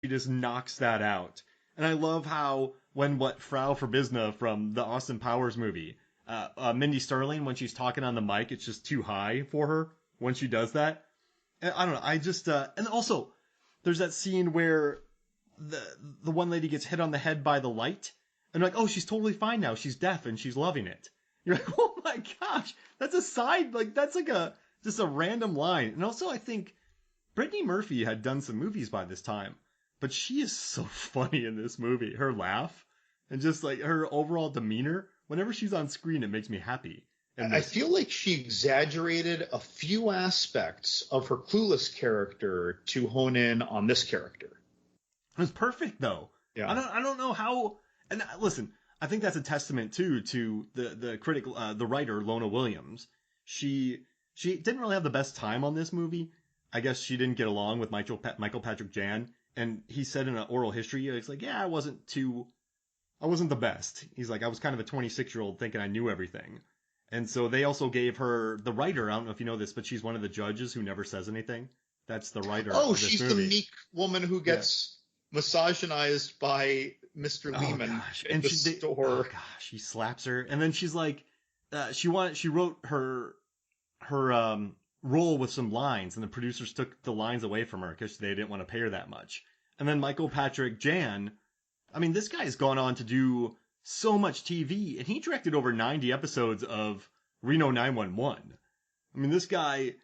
She just knocks that out. And I love how Frau Verbisna from the Austin Powers movie, Mindy Sterling, when she's talking on the mic, it's just too high for her when she does that. And I don't know. I just and also there's that scene where the one lady gets hit on the head by the light, and like, oh, she's totally fine now. She's deaf and she's loving it. You're like, oh my gosh, that's a side, like that's like a just a random line. And also, I think Brittany Murphy had done some movies by this time, but she is so funny in this movie. Her laugh and just like her overall demeanor. Whenever she's on screen, it makes me happy. And I feel like she exaggerated a few aspects of her Clueless character to hone in on this character. It was perfect though. Yeah. I don't know how. And listen, I think that's a testament too to the critic, the writer Lona Williams. She didn't really have the best time on this movie. I guess she didn't get along with Michael Patrick Jann, and he said in an oral history, he's like, yeah, I wasn't the best. He's like, I was kind of a 26-year-old thinking I knew everything. And so they also gave her the writer. I don't know if you know this, but she's one of the judges who never says anything. That's the writer. Oh, of this she's movie. the meek woman who gets misogynized by Mr. Lehman in the store. Oh gosh, he slaps her, and then she's like, she wrote her role with some lines, and the producers took the lines away from her because they didn't want to pay her that much. And then Michael Patrick Jann, I mean, this guy's gone on to do so much TV, and he directed over 90 episodes of Reno 911. I mean, this guy,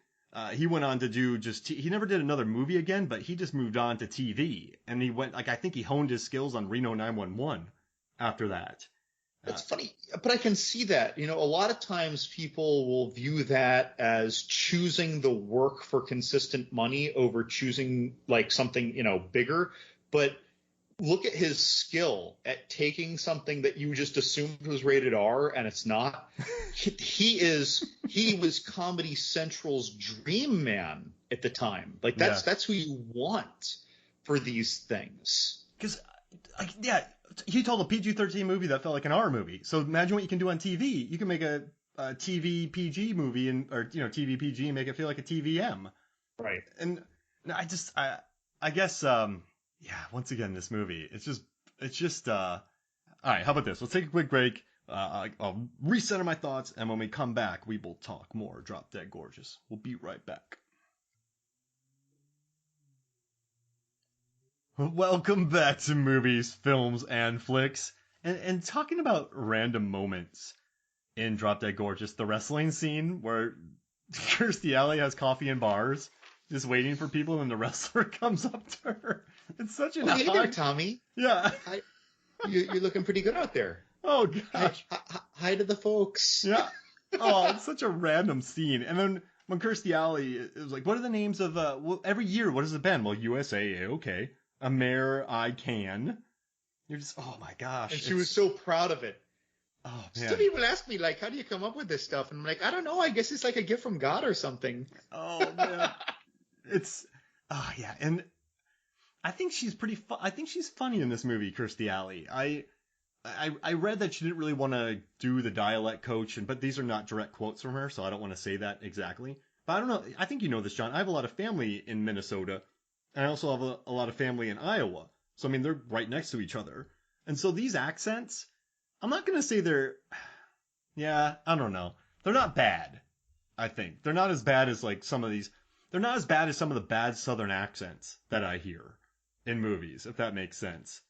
he went on to do he never did another movie again, but he just moved on to TV, and he went, like, I think he honed his skills on Reno 911 after that. It's funny, but I can see that. You know, a lot of times people will view that as choosing the work for consistent money over choosing like something, you know, bigger. But look at his skill at taking something that you just assumed was rated R and it's not. He was Comedy Central's dream man at the time. Like that's who you want for these things. Because he told a PG-13 movie that felt like an R movie. So imagine what you can do on TV. You can make a TV PG movie or TV PG and make it feel like a TVM. Right. And I guess once again, this movie, it's just all right, how about this? Let's take a quick break. I'll recenter my thoughts, and when we come back, we will talk more Drop Dead Gorgeous. We'll be right back. Welcome back to Movies, Films, and Flicks. And talking about random moments in Drop Dead Gorgeous, the wrestling scene where Kirstie Alley has coffee in bars, just waiting for people, and the wrestler comes up to her. It's such an hey there, Tommy. Yeah. You're looking pretty good out there. Oh, gosh. Hi to the folks. Yeah. Oh, it's such a random scene. And then when Kirstie Alley, it was like, what are the names of, every year, what has it been? Well, USA, okay. A mayor, I can. You're just, oh my gosh. And she was so proud of it. Oh, man. Some people ask me, like, how do you come up with this stuff? And I'm like, I don't know. I guess it's like a gift from God or something. Oh, man. Yeah. And I think she's I think she's funny in this movie, Kirstie Alley. I read that she didn't really want to do the dialect coach, but these are not direct quotes from her, so I don't want to say that exactly. But I don't know. I think you know this, John. I have a lot of family in Minnesota, and I also have a lot of family in Iowa. So, I mean, they're right next to each other. And so these accents, I'm not going to say I don't know. They're not bad, I think. They're not as bad as like they're not as bad as some of the bad Southern accents that I hear in movies, if that makes sense.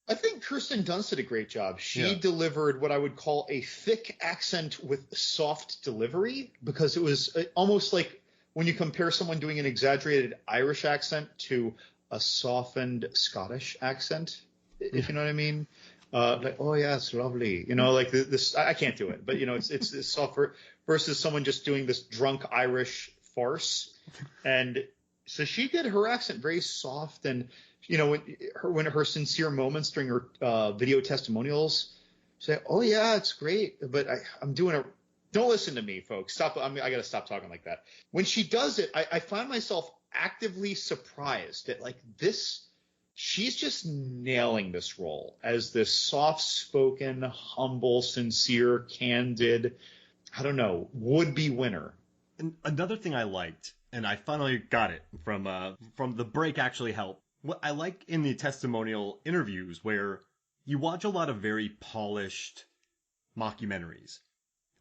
I think Kirsten Dunst did a great job. She delivered what I would call a thick accent with soft delivery, because it was almost like when you compare someone doing an exaggerated Irish accent to a softened Scottish accent, if you know what I mean. Like, oh yeah, it's lovely. You know, like this. I can't do it, but you know, it's softer versus someone just doing this drunk Irish farce. And so she did her accent very soft, and you know, when her sincere moments during her video testimonials, she's like, oh yeah, it's great, but I'm doing it. Don't listen to me, folks. Stop. I got to stop talking like that. When she does it, I find myself actively surprised at like this. She's just nailing this role as this soft-spoken, humble, sincere, candid, I don't know, would-be winner. And another thing I liked, and I finally got it from the break actually helped, what I like in the testimonial interviews where you watch a lot of very polished mockumentaries,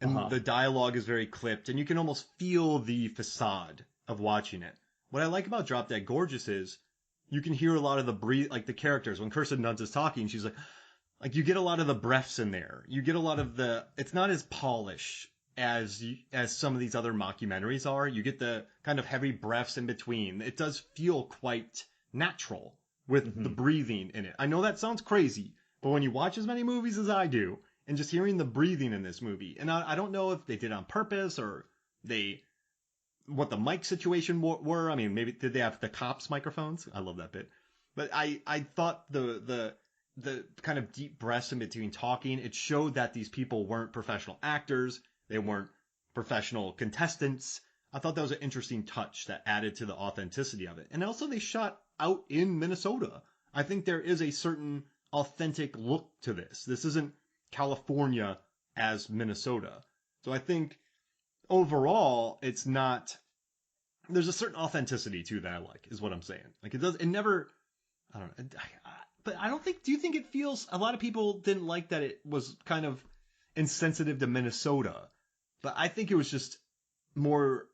and the dialogue is very clipped, and you can almost feel the facade of watching it. What I like about Drop Dead Gorgeous is you can hear a lot of the characters. When Kirsten Dunst is talking, she's like you get a lot of the breaths in there. You get a lot of it's not as polished as some of these other mockumentaries are. You get the kind of heavy breaths in between. It does feel quite natural with the breathing in it. I know that sounds crazy, but when you watch as many movies as I do, and just hearing the breathing in this movie, and I don't know if they did it on purpose or what the mic situation were. I mean, maybe did they have the cops' microphones? I love that bit. But I thought the kind of deep breaths in between talking, it showed that these people weren't professional actors. They weren't professional contestants. I thought that was an interesting touch that added to the authenticity of it. And also they shot out in Minnesota. I think there is a certain authentic look to this. This isn't California as Minnesota. So I think overall there's a certain authenticity to that I like, is what I'm saying. Like it never, I don't know. But I don't think, do you think it feels, a lot of people didn't like that it was kind of insensitive to Minnesota, but I think it was just more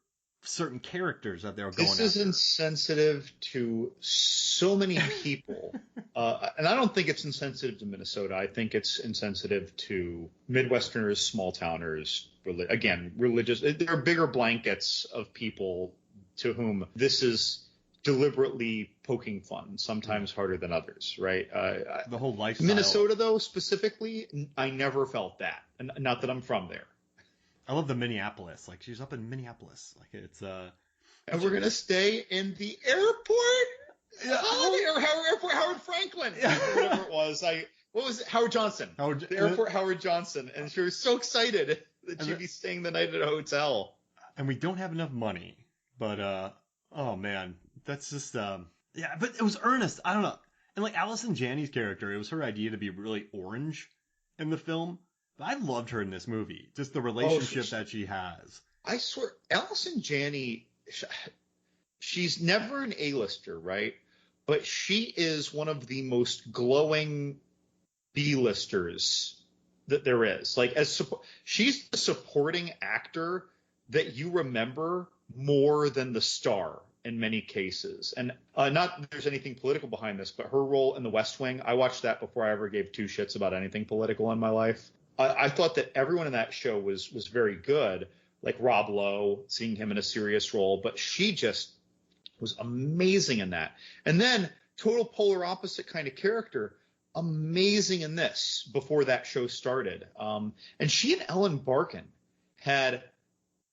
certain characters that they were going after. This is insensitive to so many people. And I don't think it's insensitive to Minnesota. I think it's insensitive to Midwesterners, small towners, religious. There are bigger blankets of people to whom this is deliberately poking fun, sometimes harder than others, right? The whole lifestyle. Minnesota, though, specifically, I never felt that. And not that I'm from there. I love the Minneapolis. Like, she's up in Minneapolis. Like, it's and we're gonna stay in the airport. Howard Franklin, whatever it was. What was it? Howard Johnson. The airport, Howard Johnson, and she was so excited that she'd be staying the night at a hotel. And we don't have enough money, but oh man, that's just yeah. But it was earnest. I don't know. And like Allison Janney's character, it was her idea to be really orange in the film. But I loved her in this movie. Just the relationship that she has. I swear, Allison Janney, she's never an A-lister, right? But she is one of the most glowing B-listers that there is. Like, she's the supporting actor that you remember more than the star in many cases. And not that there's anything political behind this, but her role in The West Wing, I watched that before I ever gave two shits about anything political in my life. I thought that everyone in that show was very good, like Rob Lowe, seeing him in a serious role, but she just was amazing in that. And then total polar opposite kind of character, amazing in this before that show started. And she and Ellen Barkin had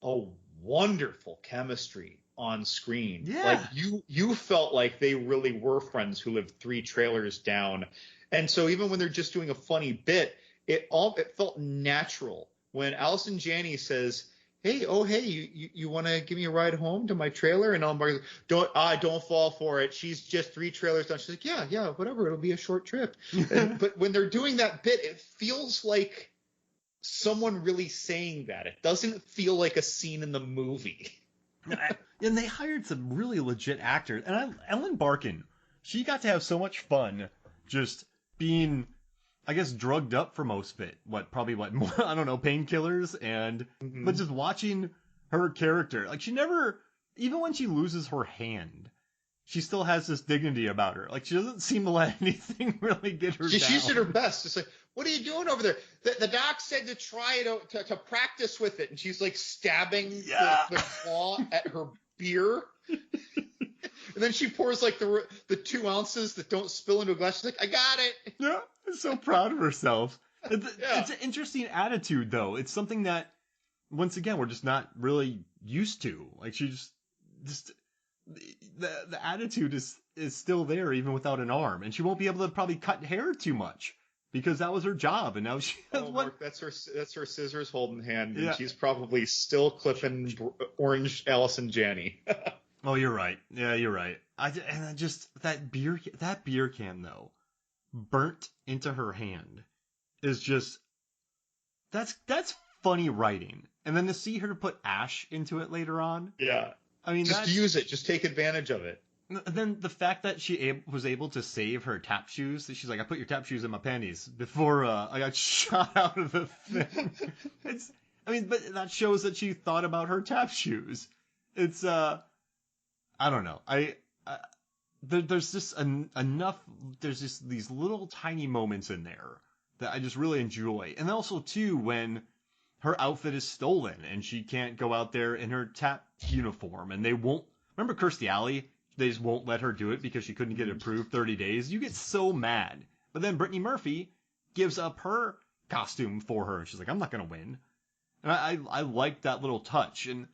a wonderful chemistry on screen. Yeah. Like you felt like they really were friends who lived 3 trailers down. And so even when they're just doing a funny bit, it felt natural. When Allison Janney says, hey, you want to give me a ride home to my trailer? And Ellen Barkin's like, don't fall for it. She's just 3 trailers down. She's like, yeah, whatever. It'll be a short trip. But when they're doing that bit, it feels like someone really saying that. It doesn't feel like a scene in the movie. And they hired some really legit actors. And Ellen Barkin, she got to have so much fun just being, I guess, drugged up for most of it. Probably more, I don't know, painkillers. But just watching her character, like she never, even when she loses her hand, she still has this dignity about her. Like she doesn't seem to let anything really get her down. She did her best. It's like, what are you doing over there? The doc said to try to practice with it. And she's like stabbing the claw at her beer. And then she pours like the 2 ounces that don't spill into a glass. She's like, I got it. Yeah, so proud of herself. It's an interesting attitude, though. It's something that, once again, we're just not really used to. Like she just the attitude is still there even without an arm, and she won't be able to probably cut hair too much because that was her job, and now she has Mark, that's her scissors holding hand, and she's probably still clipping orange Allison Janney. Oh, you're right. Yeah, you're right. That beer can though, burnt into her hand, is just that's funny writing. And then to see her put ash into it later on. Yeah. I mean, just use it. Just take advantage of it. And then the fact that she was able to save her tap shoes, that she's like, I put your tap shoes in my panties before I got shot out of the thing. But that shows that she thought about her tap shoes. It's, I don't know. There's just enough, there's just these little tiny moments in there that I just really enjoy. And also, too, when her outfit is stolen and she can't go out there in her tap uniform and they won't, remember Kirstie Alley? They just won't let her do it because she couldn't get it approved 30 days. You get so mad. But then Brittany Murphy gives up her costume for her. She's like, I'm not going to win. And I like that little touch. And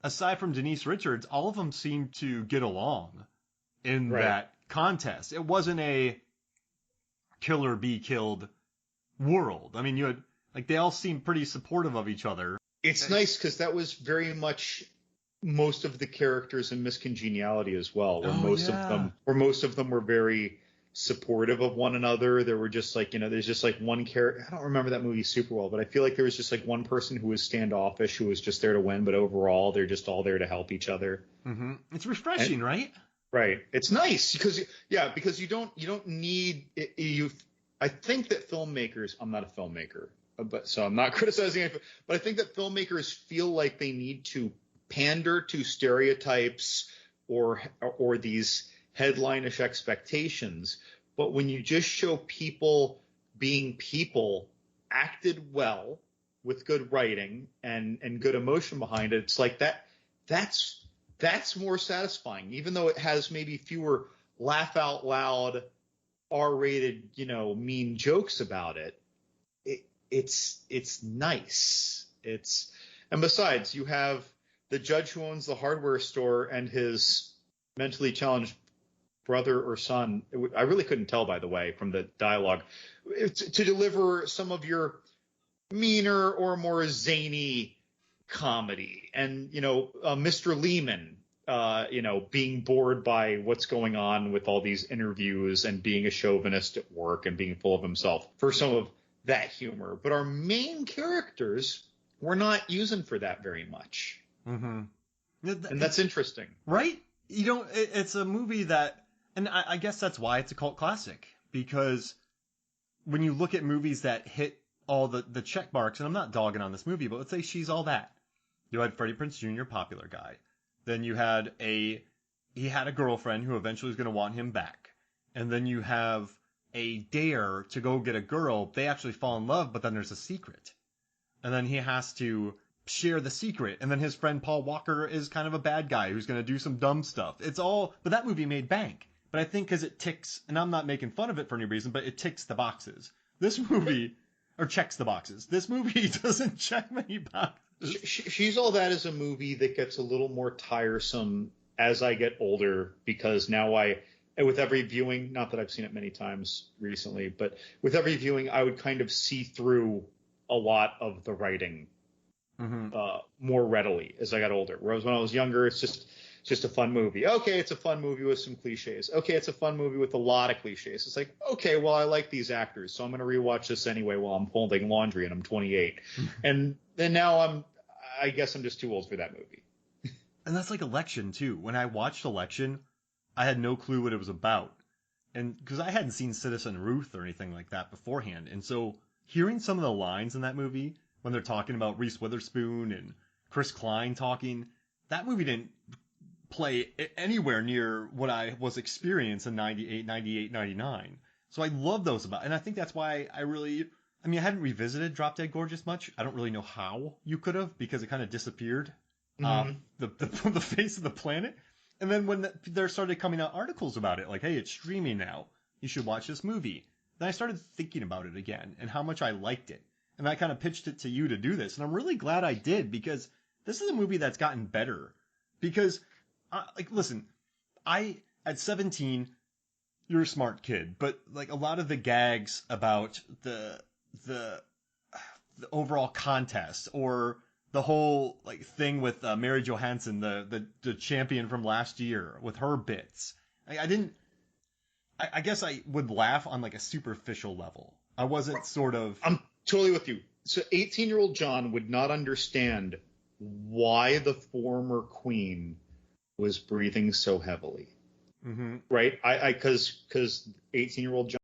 aside from Denise Richards, all of them seem to get along in that contest. It wasn't a kill or be killed world. I mean, you had, like, they all seemed pretty supportive of each other. It's nice because that was very much most of the characters in Miss Congeniality as well, where most of them were very supportive of one another. There were just like, there's just like one character. I don't remember that movie super well, but I feel like there was just like one person who was standoffish, who was just there to win, but overall they're just all there to help each other. Mm-hmm. It's refreshing, right? Right. It's nice because you don't need it, I think that filmmakers, I'm not a filmmaker, so I'm not criticizing it, but I think that filmmakers feel like they need to pander to stereotypes or these headline-ish expectations. But when you just show people being people acted well with good writing and good emotion behind it, it's like that's more satisfying, even though it has maybe fewer laugh out loud R-rated, mean jokes about it. It's nice. And besides, you have the judge who owns the hardware store and his mentally challenged brother or son. I really couldn't tell, by the way, from the dialogue, to deliver some of your meaner or more zany comedy. And, Mr. Lehman, being bored by what's going on with all these interviews and being a chauvinist at work and being full of himself for some of that humor. But our main characters we're not using for that very much. Mm-hmm. And that's interesting. Right? It's a movie that, and I guess that's why it's a cult classic, because when you look at movies that hit all the check marks, and I'm not dogging on this movie, but let's say She's All That. You had Freddie Prinze Jr., popular guy. Then you had he had a girlfriend who eventually was going to want him back. And then you have a dare to go get a girl. They actually fall in love, but then there's a secret. And then he has to share the secret. And then his friend Paul Walker is kind of a bad guy who's going to do some dumb stuff. But that movie made bank. But I think because it ticks, and I'm not making fun of it for any reason, but it ticks the boxes. This movie, or checks the boxes. This movie doesn't check many boxes. She's All That is a movie that gets a little more tiresome as I get older, because now with every viewing, not that I've seen it many times recently, but with every viewing, I would kind of see through a lot of the writing more readily as I got older. Whereas when I was younger, it's just a fun movie. Okay, it's a fun movie with some cliches. Okay, it's a fun movie with a lot of cliches. It's like, okay, well, I like these actors, so I'm going to rewatch this anyway while I'm folding laundry and I'm 28. And then now I guess I'm just too old for that movie. And that's like Election, too. When I watched Election, I had no clue what it was about. And because I hadn't seen Citizen Ruth or anything like that beforehand. And so hearing some of the lines in that movie when they're talking about Reese Witherspoon and Chris Klein talking, that movie didn't play anywhere near what I was experiencing in 98, 98, 99. So I love those about, and I think that's why I hadn't revisited Drop Dead Gorgeous much. I don't really know how you could have, because it kind of disappeared from the face of the planet. And then when there started coming out articles about it, like, hey, it's streaming now, you should watch this movie. Then I started thinking about it again and how much I liked it. And I kind of pitched it to you to do this. And I'm really glad I did, because this is a movie that's gotten better. Because, listen, at 17, you're a smart kid, but like a lot of the gags about the overall contest, or the whole like thing with Mary Johansson, the champion from last year, with her bits, I guess I would laugh on like a superficial level. I wasn't I'm totally with you. So 18-year-old John would not understand why the former queen was breathing so heavily. Mm-hmm. right? Because 18-year-old